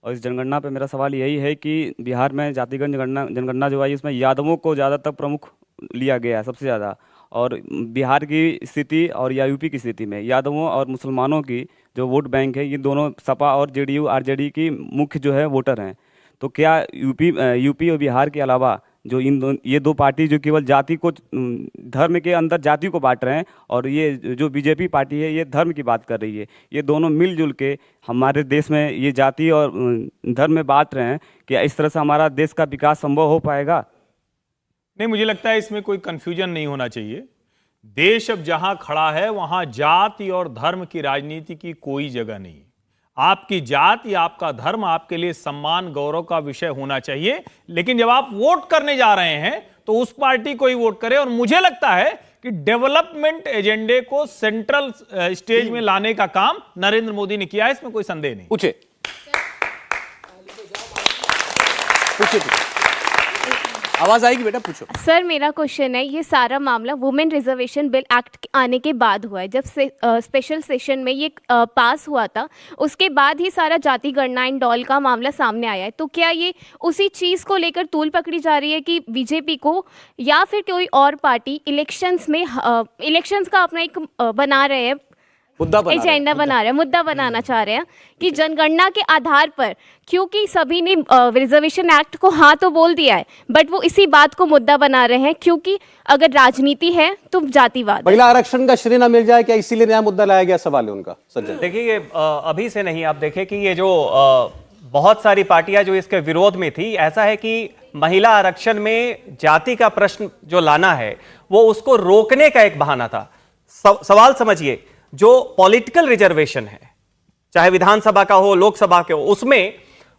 Speaker 11: और इस जनगणना पे मेरा सवाल यही है कि बिहार में जातिगत जनगणना जो आई उसमें यादवों को ज़्यादातर प्रमुख लिया गया है सबसे ज़्यादा, और बिहार की स्थिति और या यूपी की स्थिति में यादवों और मुसलमानों की जो वोट बैंक है, ये दोनों सपा और जेडीयू आरजेडी की मुख्य जो है वोटर हैं। तो क्या यूपी और बिहार के अलावा जो ये दो पार्टी जो केवल जाति को, धर्म के अंदर जाति को बांट रहे हैं, और ये जो बीजेपी पार्टी है ये धर्म की बात कर रही है, ये दोनों मिलजुल के हमारे देश में ये जाति और धर्म में बांट रहे हैं, क्या इस तरह से हमारा देश का विकास संभव हो पाएगा?
Speaker 2: नहीं, मुझे लगता है इसमें कोई कंफ्यूजन नहीं होना चाहिए। देश अब जहां खड़ा है वहां जाति और धर्म की राजनीति की कोई जगह नहीं है। आपकी जात या आपका धर्म आपके लिए सम्मान गौरव का विषय होना चाहिए, लेकिन जब आप वोट करने जा रहे हैं तो उस पार्टी को ही वोट करें। और मुझे लगता है कि डेवलपमेंट एजेंडे को सेंट्रल स्टेज में लाने का काम नरेंद्र मोदी ने किया है, इसमें कोई संदेह नहीं।
Speaker 1: पूछे आवाज आएगी बेटा, पूछो।
Speaker 10: सर मेरा क्वेश्चन है, ये सारा मामला वुमेन रिजर्वेशन बिल एक्ट आने के बाद हुआ है। जब स्पेशल सेशन में ये पास हुआ था उसके बाद ही सारा जाति गणना एंड डॉल का मामला सामने आया है। तो क्या ये उसी चीज़ को लेकर तूल पकड़ी जा रही है कि बीजेपी को या फिर कोई और पार्टी इलेक्शंस का अपना एक बना रहे हैं एजेंडा बना रहे हैं, मुद्दा बनाना चाह रहे हैं कि जनगणना के आधार पर, क्योंकि सभी ने रिजर्वेशन एक्ट को हाँ तो बोल दिया है, बट वो इसी बात को मुद्दा बना रहे हैं क्योंकि अगर राजनीति है तो जातिवाद।
Speaker 1: महिला आरक्षण का श्रेय ना मिल जाए क्या, इसीलिए नया मुद्दा लाया गया? सवाल है उनका। सज्जन
Speaker 5: देखिए, ये अभी से नहीं, आप देखें कि ये जो बहुत सारी पार्टियां जो इसके विरोध में थी, ऐसा है कि महिला आरक्षण में जाति का प्रश्न जो लाना है वो उसको रोकने का एक बहाना था। सवाल समझिए, जो पॉलिटिकल रिजर्वेशन है चाहे विधानसभा का हो लोकसभा के हो, उसमें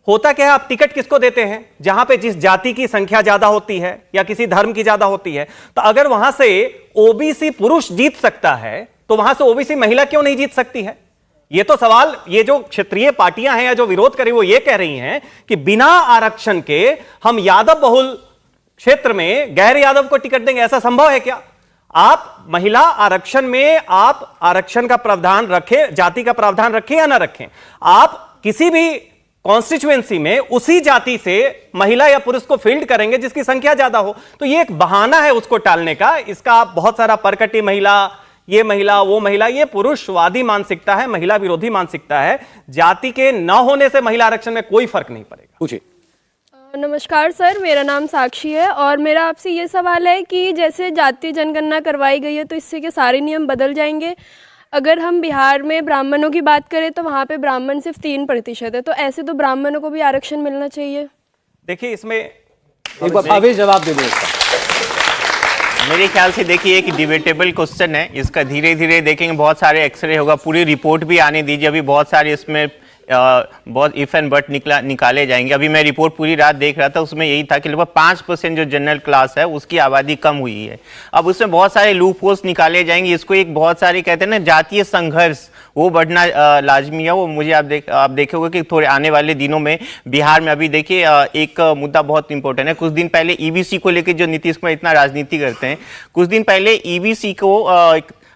Speaker 5: होता क्या है, आप टिकट किसको देते हैं? जहां पे जिस जाति की संख्या ज्यादा होती है या किसी धर्म की ज्यादा होती है। तो अगर वहां से ओबीसी पुरुष जीत सकता है तो वहां से ओबीसी महिला क्यों नहीं जीत सकती है? ये तो सवाल, ये जो क्षेत्रीय पार्टियां हैं या जो विरोध कर रही वो ये कह रही हैं कि बिना आरक्षण के हम यादव बहुल क्षेत्र में गैर यादव को टिकट देंगे, ऐसा संभव है क्या? आप महिला आरक्षण में आप आरक्षण का प्रावधान रखें, जाति का प्रावधान रखें या ना रखें, आप किसी भी कॉन्स्टिट्यूएंसी में उसी जाति से महिला या पुरुष को फील्ड करेंगे जिसकी संख्या ज्यादा हो। तो ये एक बहाना है उसको टालने का। इसका बहुत सारा परकटी महिला, ये महिला वो महिला, ये पुरुषवादी मानसिकता है, महिला विरोधी मानसिकता है। जाति के न होने से महिला आरक्षण में कोई फर्क नहीं पड़ेगा।
Speaker 1: पूछिए।
Speaker 12: नमस्कार सर, मेरा नाम साक्षी है और मेरा आपसे ये सवाल है कि जैसे जातीय जनगणना करवाई गई है तो इससे के सारे नियम बदल जाएंगे। अगर हम बिहार में ब्राह्मणों की बात करें तो वहाँ पे ब्राह्मण सिर्फ 3% है, तो ऐसे तो ब्राह्मणों को भी आरक्षण मिलना चाहिए।
Speaker 5: देखिए, इसमें
Speaker 1: एक बार भावेश जवाब दे दें।
Speaker 4: मेरे ख्याल से देखिए एक डिबेटेबल क्वेश्चन है, इसका धीरे धीरे देखेंगे, बहुत सारे एक्सरे होगा, पूरी रिपोर्ट भी आने दीजिए। अभी बहुत सारे इसमें बहुत इफ एंड बट निकाले जाएंगे। अभी मैं रिपोर्ट पूरी रात देख रहा था, उसमें यही था कि लगभग 5% जो जनरल क्लास है उसकी आबादी कम हुई है। अब उसमें बहुत सारे लूप होल्स निकाले जाएंगे। इसको एक बहुत सारे कहते हैं ना जातीय संघर्ष, वो बढ़ना लाजमी है। वो मुझे आप देखोगे कि थोड़े आने वाले दिनों में बिहार में, अभी देखिए एक मुद्दा बहुत इंपॉर्टेंट है। कुछ दिन पहले ईबीसी को लेकर जो नीतीश कुमार इतना राजनीति करते हैं, कुछ दिन पहले ईबीसी को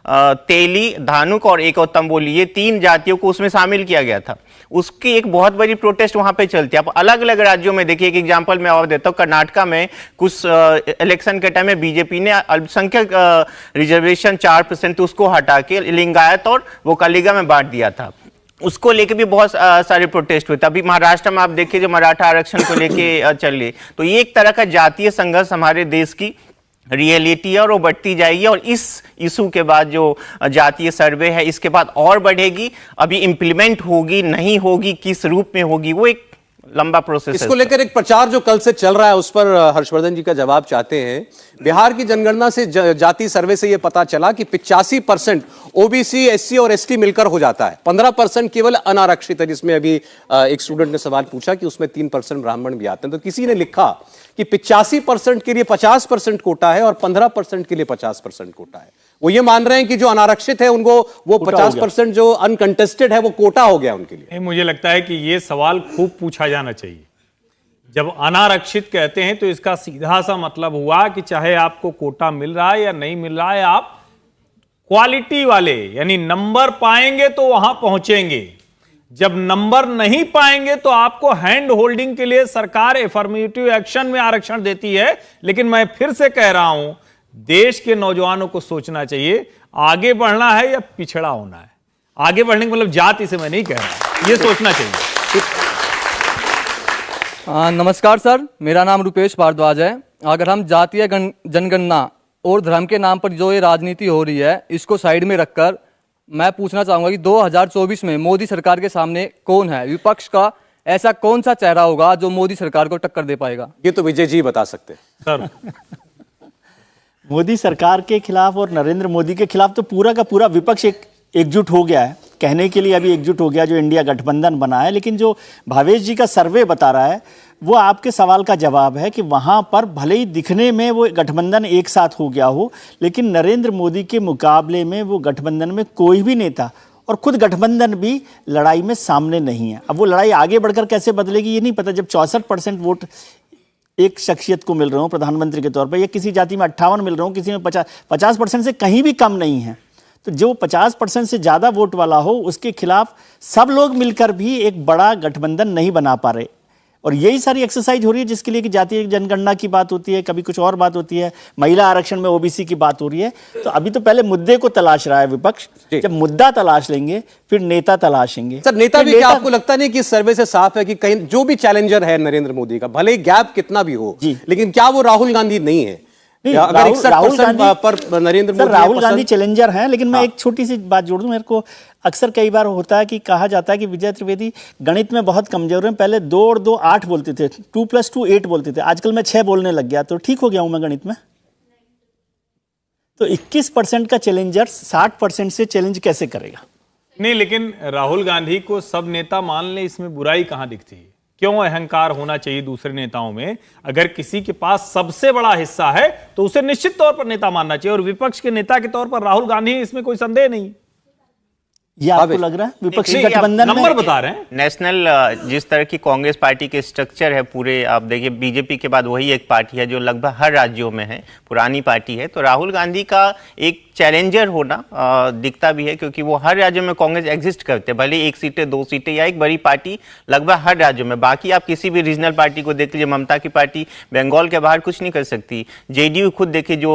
Speaker 4: तेली, धानुक और एक और तंबोली, ये 3 जातियों को उसमें शामिल किया गया था। उसकी एक बहुत बड़ी प्रोटेस्ट वहां पे चलती है। आप अलग अलग राज्यों में देखिए, एक एग्जांपल मैं और देता हूँ। कर्नाटका में कुछ इलेक्शन के टाइम में बीजेपी ने अल्पसंख्यक रिजर्वेशन 4% उसको हटा के लिंगायत और वोकालिगा में बांट दिया था। उसको लेके भी बहुत सारे प्रोटेस्ट हुए थे। अभी महाराष्ट्र में आप देखिए जो मराठा आरक्षण को लेके चले, तो ये एक तरह का जातीय संघर्ष हमारे देश की रियलिटी है और वो बढ़ती जाएगी। और इस इशू के बाद जो जातीय सर्वे है इसके बाद और बढ़ेगी। अभी इंप्लीमेंट होगी नहीं होगी, किस रूप में होगी, वो एक लंबा प्रोसेस है।
Speaker 1: इसको लेकर एक प्रचार जो कल से चल रहा है उस पर हर्षवर्धन जी का जवाब चाहते हैं। बिहार की जनगणना से जाति सर्वे से यह पता चला कि 85% ओबीसी, एससी और एसटी मिलकर हो जाता है, 15% केवल अनारक्षित है, जिसमें अभी एक स्टूडेंट ने सवाल पूछा कि उसमें 3% ब्राह्मण भी आते हैं। तो किसी ने लिखा कि 85% के लिए 50% कोटा है और 15% के लिए 50% कोटा है। वो ये मान रहे हैं कि जो अनारक्षित है उनको वो 50% जो अनकंटेस्टेड है वो कोटा हो गया उनके लिए।
Speaker 2: मुझे लगता है कि ये सवाल खूब पूछा जाना चाहिए। जब अनारक्षित कहते हैं तो इसका सीधा सा मतलब हुआ कि चाहे आपको कोटा मिल रहा है या नहीं मिल रहा है, आप क्वालिटी वाले यानी नंबर पाएंगे तो वहां पहुंचेंगे। जब नंबर नहीं पाएंगे तो आपको हैंड होल्डिंग के लिए सरकार एफर्मेटिव एक्शन में आरक्षण देती है। लेकिन मैं फिर से कह रहा हूं, देश के नौजवानों को सोचना चाहिए आगे बढ़ना है या पिछड़ा होना है। आगे बढ़ने का मतलब जाति से मैं नहीं कह रहा, ये सोचना चाहिए।
Speaker 13: नमस्कार सर, मेरा नाम रुपेश भारद्वाज है। अगर हम जातीय जनगणना और धर्म के नाम पर जो ये राजनीति हो रही है इसको साइड में रखकर मैं पूछना चाहूंगा कि 2024 में मोदी सरकार के सामने कौन है? विपक्ष का ऐसा कौन सा चेहरा होगा जो मोदी सरकार को टक्कर दे पाएगा?
Speaker 1: ये तो विजय जी बता सकते हैं
Speaker 2: सर।
Speaker 3: मोदी सरकार के खिलाफ और नरेंद्र मोदी के खिलाफ तो पूरा का पूरा विपक्ष एकजुट हो गया है। कहने के लिए अभी एकजुट हो गया जो इंडिया गठबंधन बना है। लेकिन जो भावेश जी का सर्वे बता रहा है वो आपके सवाल का जवाब है कि वहां पर भले ही दिखने में वो गठबंधन एक साथ हो गया हो, लेकिन नरेंद्र मोदी के मुकाबले में वो गठबंधन में कोई भी नेता और खुद गठबंधन भी लड़ाई में सामने नहीं है। अब वो लड़ाई आगे बढ़कर कैसे बदलेगी ये नहीं पता। जब 64% वोट एक शख्सियत को मिल रहे हो प्रधानमंत्री के तौर पर, या किसी जाति में 58 मिल रहे हो, किसी में 50% से कहीं भी कम नहीं है, तो जो 50% से ज़्यादा वोट वाला हो उसके खिलाफ सब लोग मिलकर भी एक बड़ा गठबंधन नहीं बना पा रहे। और यही सारी एक्सरसाइज हो रही है जिसके लिए कि जातीय जनगणना की बात होती है, कभी कुछ और बात होती है, महिला आरक्षण में ओबीसी की बात हो रही है। तो अभी तो पहले मुद्दे को तलाश रहा है विपक्ष, जब मुद्दा तलाश लेंगे फिर नेता तलाशेंगे।
Speaker 1: सर नेता भी क्या आपको लगता नहीं कि इस सर्वे से साफ है कि कहीं जो भी चैलेंजर है नरेंद्र मोदी का, भले गैप कितना भी हो, लेकिन क्या वो राहुल गांधी नहीं है? अगर
Speaker 3: राहुल गांधी
Speaker 1: पर नरेंद्र मोदी
Speaker 3: राहुल गांधी चैलेंजर हैं। लेकिन मैं एक छोटी सी बात जोड़ दूं, मेरे को अक्सर कई बार होता है कि कहा जाता है कि विजय त्रिवेदी गणित में बहुत कमजोर हैं। पहले 2 और 2 8 बोलते थे, 2 + 2 8 बोलते थे, आजकल मैं 6 बोलने लग गया, तो ठीक हो गया हूं मैं गणित में। तो 21% का चैलेंजर 60% से चैलेंज कैसे करेगा?
Speaker 2: नहीं, लेकिन राहुल गांधी को सब नेता मान ले, इसमें बुराई कहां दिखती है? क्यों अहंकार होना चाहिए दूसरे नेताओं में? अगर किसी के पास सबसे बड़ा हिस्सा है तो उसे निश्चित तौर पर नेता मानना चाहिए। और विपक्ष के नेता के तौर पर राहुल गांधी, इसमें कोई संदेह नहीं।
Speaker 3: ये आपको लग रहा है विपक्षी गठबंधन
Speaker 2: नंबर बता रहे हैं?
Speaker 4: नेशनल जिस तरह की कांग्रेस पार्टी के स्ट्रक्चर है पूरे, आप देखिए बीजेपी के बाद वही एक पार्टी है जो लगभग हर राज्यों में है, पुरानी पार्टी है। तो राहुल गांधी का एक चैलेंजर होना दिखता भी है, क्योंकि वो हर राज्य में कांग्रेस एग्जिस्ट करते हैं, भले 1 सीटें 2 सीटें या एक बड़ी पार्टी लगभग हर राज्य में। बाकी आप किसी भी रीजनल पार्टी को देख लीजिए, ममता की पार्टी बंगाल के बाहर कुछ नहीं कर सकती। जेडीयू खुद देखिए जो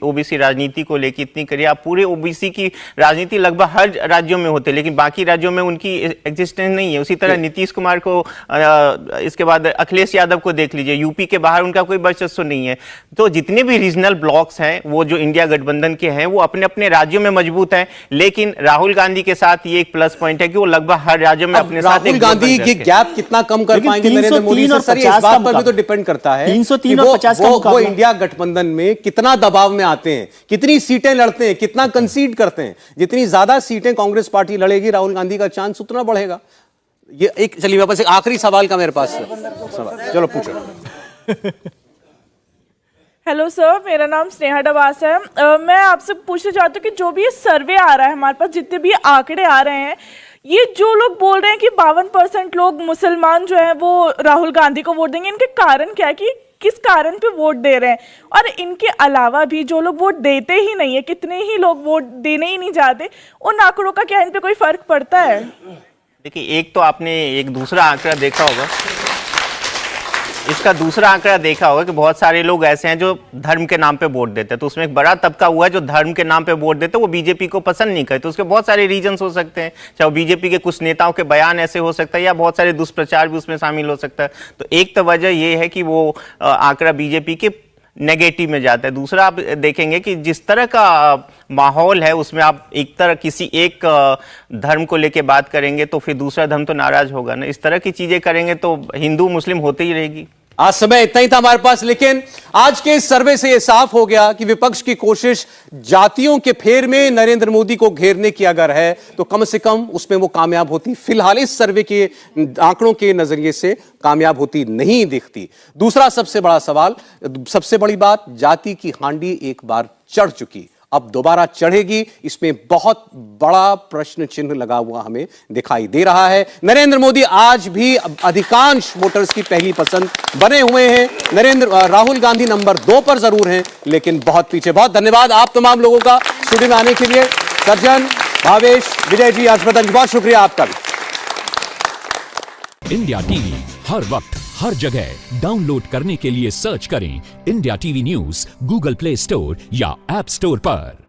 Speaker 4: ओबीसी राजनीति को लेकर इतनी करिए, आप पूरे ओबीसी की राजनीति लगभग हर राज्यों में होते, लेकिन बाकी राज्यों में उनकी एग्जिस्टेंस नहीं है। उसी तरह नीतीश कुमार को, इसके बाद अखिलेश यादव को देख लीजिए, यूपी के बाहर उनका कोई वर्चस्व नहीं है। तो जितने भी रीजनल ब्लॉक्स हैं वो जो इंडिया गठबंधन के हैं वो अपने अपने राज्यों में मजबूत हैं। लेकिन राहुल गांधी के साथ ये एक प्लस पॉइंट है कि वो लगभग हर राज्य में अपने साथ
Speaker 1: राहुल गांधी की गैप कितना कम कर पाएंगे नरेंद्र मोदी से? सर, इस बात पर भी तो डिपेंड करता है
Speaker 3: 303 और 50 का
Speaker 1: वो इंडिया गठबंधन में कितना दबाव में आते हैं, कितनी सीटें लड़ते हैं, कितना कंसीड करते हैं। जितनी ज्यादा सीटें कांग्रेस पार्टी लड़ेगी, राहुल गांधी का चांस उतना बढ़ेगा। ये एक, चलिए वापस एक आखिरी सवाल का मेरे पास सवाल, चलो पूछो।
Speaker 14: हेलो सर, मेरा नाम स्नेहा डबास है। मैं आपसे पूछना चाहती हूँ कि जो भी ये सर्वे आ रहा है हमारे पास, जितने भी आंकड़े आ रहे हैं, ये जो लोग बोल रहे हैं कि 52% लोग मुसलमान जो है वो राहुल गांधी को वोट देंगे, इनके कारण क्या है? कि किस कारण पे वोट दे रहे हैं। और इनके अलावा भी जो लोग वोट देते ही नहीं है, कितने ही लोग वोट देने ही नहीं जाते, उन आंकड़ों का क्या इन पे कोई फर्क पड़ता है?
Speaker 4: देखिए, एक तो आपने एक दूसरा आंकड़ा देखा होगा, इसका दूसरा आंकड़ा देखा होगा कि बहुत सारे लोग ऐसे हैं जो धर्म के नाम पे वोट देते हैं। तो उसमें एक बड़ा तबका हुआ है जो धर्म के नाम पे वोट देते हैं, वो बीजेपी को पसंद नहीं करते। तो उसके बहुत सारे रीजंस हो सकते हैं, चाहे बीजेपी के कुछ नेताओं के बयान ऐसे हो सकता है या बहुत सारे दुष्प्रचार भी उसमें शामिल हो सकता है। तो एक तो वजह ये है कि वो आंकड़ा बीजेपी के नेगेटिव में जाता है। दूसरा, आप देखेंगे कि जिस तरह का माहौल है उसमें आप एक तरह किसी एक धर्म को लेके बात करेंगे तो फिर दूसरा धर्म तो नाराज होगा ना। इस तरह की चीजें करेंगे तो हिंदू मुस्लिम होते ही रहेगी।
Speaker 1: आज समय इतना ही था हमारे पास, लेकिन आज के इस सर्वे से यह साफ हो गया कि विपक्ष की कोशिश जातियों के फेर में नरेंद्र मोदी को घेरने की अगर है तो कम से कम उसमें वो कामयाब होती फिलहाल इस सर्वे के आंकड़ों के नजरिए से कामयाब होती नहीं दिखती। दूसरा सबसे बड़ा सवाल, सबसे बड़ी बात, जाति की हांडी एक बार चढ़ चुकी, अब दोबारा चढ़ेगी, इसमें बहुत बड़ा प्रश्न चिन्ह लगा हुआ हमें दिखाई दे रहा है। नरेंद्र मोदी आज भी अधिकांश वोटर्स की पहली पसंद बने हुए हैं। राहुल गांधी नंबर 2 पर जरूर हैं, लेकिन बहुत पीछे। बहुत धन्यवाद आप तमाम लोगों का स्टूडियो में आने के लिए। सज्जन, भावेश, विजय जी, हर्षवर्धन जी, बहुत शुक्रिया आपका भी।
Speaker 15: इंडिया टीवी हर वक्त हर जगह डाउनलोड करने के लिए सर्च करें India TV news Google play store या ऐप स्टोर पर।